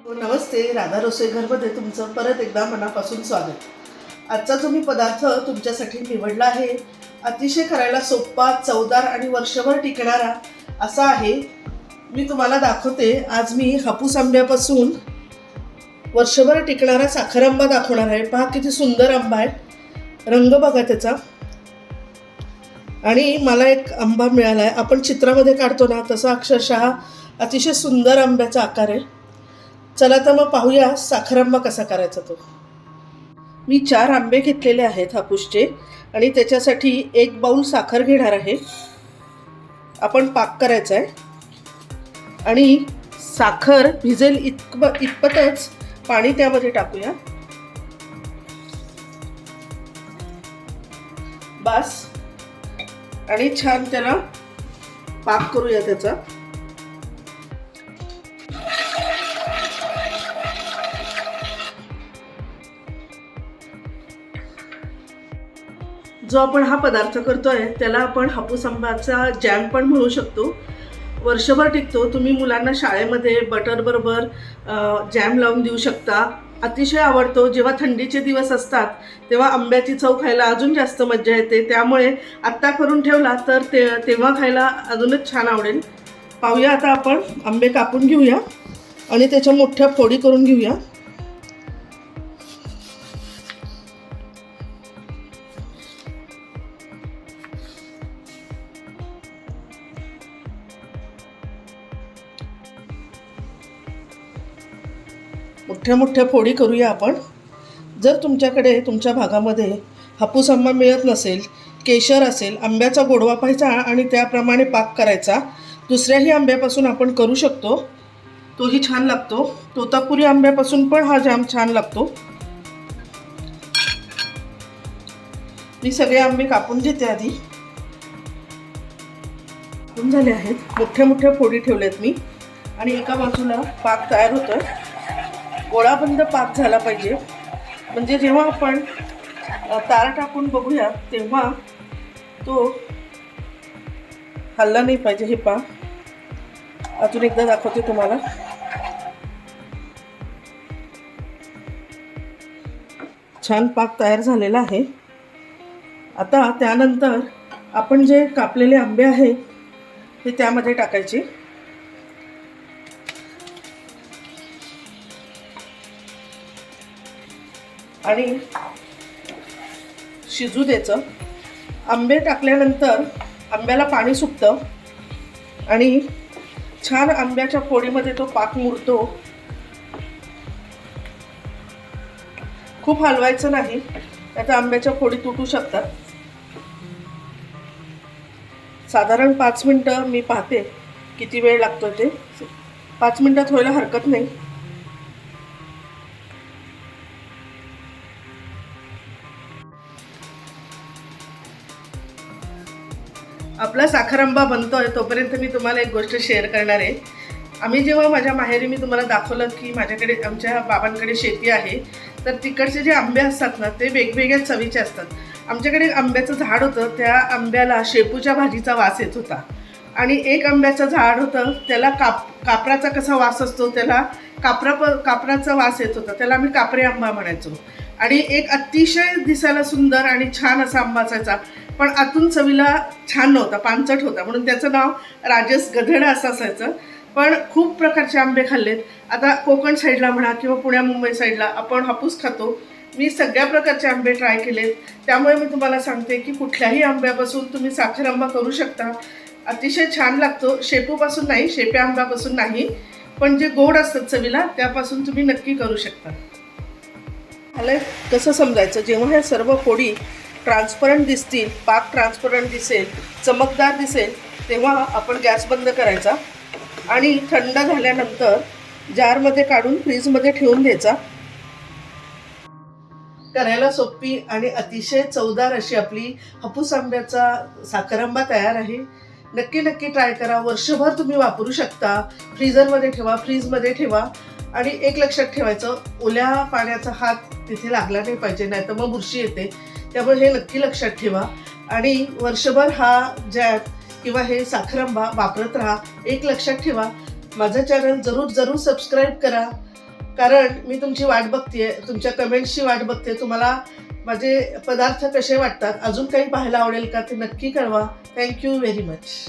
नमस्ते, राधा रोसे घरमध्ये तुमचं परत एकदा मनापासून स्वागत. आजचा जो मी पदार्थ तुमच्यासाठी निवडला आहे अतिशय करायला सोपा, चवदार आणि वर्षभर टिकणारा असा आहे. मी तुम्हाला दाखवते. आज मी हापूस आंब्यापासून वर्षभर टिकणारा साखर आंबा दाखवणार आहे. पहा किती सुंदर आंबा आहे, रंग बघा त्याचा. आणि मला एक आंबा मिळाला आहे, आपण चित्रामध्ये काढतो ना तसा अक्षरशः अतिशय सुंदर आंब्याचा आकार आहे. चला तर मग पाहूया साखर आंबा कसा करायचा तो. मी 4 आंबे घेतलेले आहेत हापूसचे आणि त्याच्यासाठी 1 बाउल साखर घेणार आहे. आपण पाक करायचा आहे आणि साखर भिजेल इतपतच पाणी त्यामध्ये टाकूया. बस, आणि छान त्याला पाक करूया त्याचा. जो आपण हा पदार्थ करतोय त्याला आपण हापूस आंब्याचा जॅम पण म्हणू शकतो. वर्षभर टिकतो. तुम्ही मुलांना शाळेमध्ये बटर बरोबर जॅम लावून देऊ शकता. अतिशय आवडतो. जेव्हा थंडीचे दिवस असतात तेव्हा आंब्याची चव खायला अजून जास्त मजा येते. त्यामुळे आत्ता करून ठेवला तर तेव्हा खायला अजूनच छान आवडेल. पाहूया आता आपण आंबे कापून घेऊया आणि त्याच्या मोठ्या फोडी करून घेऊया. मोठ्या मोठ्या फोडी करूया आपण. जर तुमच्याकडे तुमच्या भागामध्ये हापूस आंबा मिळत नसेल, केशर असेल, आंब्याचा गोडवा पाहायचा आणि त्याप्रमाणे पाक करायचा. दुसऱ्याही आंब्यापासून आपण करू शकतो, तोही छान लागतो. तोतापुरी आंब्यापासून पण हा जाम छान लागतो. मी सगळे आंबे कापून घेते आधी. कापून झाले आहेत. मोठ्या मोठ्या फोडी ठेवल्यात मी आणि एका बाजूला पाक तयार होतोय. गोळाबंद पाक झाला पाहिजे, म्हणजे जेव्हा आपण तारा टाकून बघूया तेव्हा तो हलला नाही पाहिजे. हे पहा, अजून एकदा दाखवते तुम्हाला. छान पाक तयार झालेला आहे. आता त्यानंतर आपण जे कापलेले आंबे आहेत ते त्यामध्ये टाकायचे आणि शिजू द्यायचं. आंबे टाकल्यानंतर आंब्याला पाणी सुटतं आणि छान आंब्याच्या फोडीमध्ये तो पाक मुरतो. खूप हलवायचं नाही, आता आंब्याच्या फोडी तुटू शकतात. साधारण 5 मिनटं मी पाहते किती वेळ लागतो ते. 5 मिनटात व्हायला हरकत नाही. आपला साखर आंबा बनतोय तोपर्यंत मी तुम्हाला एक गोष्ट शेअर करणार आहे. आम्ही जेव्हा माझ्या माहेरी मी तुम्हाला दाखवलं की माझ्याकडे आमच्या बाबांकडे शेती आहे, तर तिकडचे जे आंबे असतात ना ते वेगवेगळ्या चवीचे असतात. आमच्याकडे आंब्याचं झाड होतं, त्या आंब्याला शेपूच्या भाजीचा वास येत होता. आणि एक आंब्याचं झाड होतं त्याला कापराचा कसा वास असतो, त्याला कापराचा वास येत होता, त्याला आम्ही कापरे आंबा म्हणायचो. आणि एक अतिशय दिसायला सुंदर आणि छान असा आंबा असायचा, पण आतून चवीला छान नव्हता, पानचट होता, म्हणून त्याचं नाव राजस गधड असं असायचं. पण खूप प्रकारचे आंबे खाल्लेत. आता कोकण साईडला म्हणा किंवा पुण्या मुंबई साईडला आपण हापूस खातो. मी सगळ्या प्रकारचे आंबे ट्राय केलेत. त्यामुळे मी तुम्हाला सांगते की कुठल्याही आंब्यापासून तुम्ही साखर आंबा करू शकता. अतिशय छान लागतो. शेपूपासून नाही, शेप्या आंब्यापासून नाही, पण जे गोड असतात चवीला त्यापासून तुम्ही नक्की करू शकता. आलं कसं समजायचं, जेव्हा ह्या सर्व फोडी ट्रान्सपरंट दिसतील, पाक ट्रान्सपरंट दिसेल, चमकदार दिसेल, तेव्हा आपण गॅस बंद करायचा आणि थंड झाल्यानंतर जारमध्ये काढून फ्रीजमध्ये ठेवून द्यायचा. करायला सोपी आणि अतिशय चवदार अशी आपली हापूस आंब्याचा साखर आंबा तयार आहे. नक्की नक्की ट्राय करा. वर्षभर तुम्ही वापरू शकता. फ्रीजरमध्ये ठेवा, फ्रीजमध्ये ठेवा. आणि एक लक्षात ठेवायचं, ओल्या पाण्याचा हात तिथे लागला नाही पाहिजे, नाही तर मग बुरशी येते. त्यामुळे हे नक्की लक्षात ठेवा आणि वर्षभर हा जॅम किंवा हे साखर आंबा वापरत राहा. एक लक्षात ठेवा, माझं चॅनल जरूर सबस्क्राईब करा कारण मी तुमची वाट बघतेय, तुमच्या कमेंट्सची वाट बघते. तुम्हाला माझे पदार्थ कसे वाटतात, अजून काही पाहायला आवडेल का ते नक्की कळवा. Thank you very much.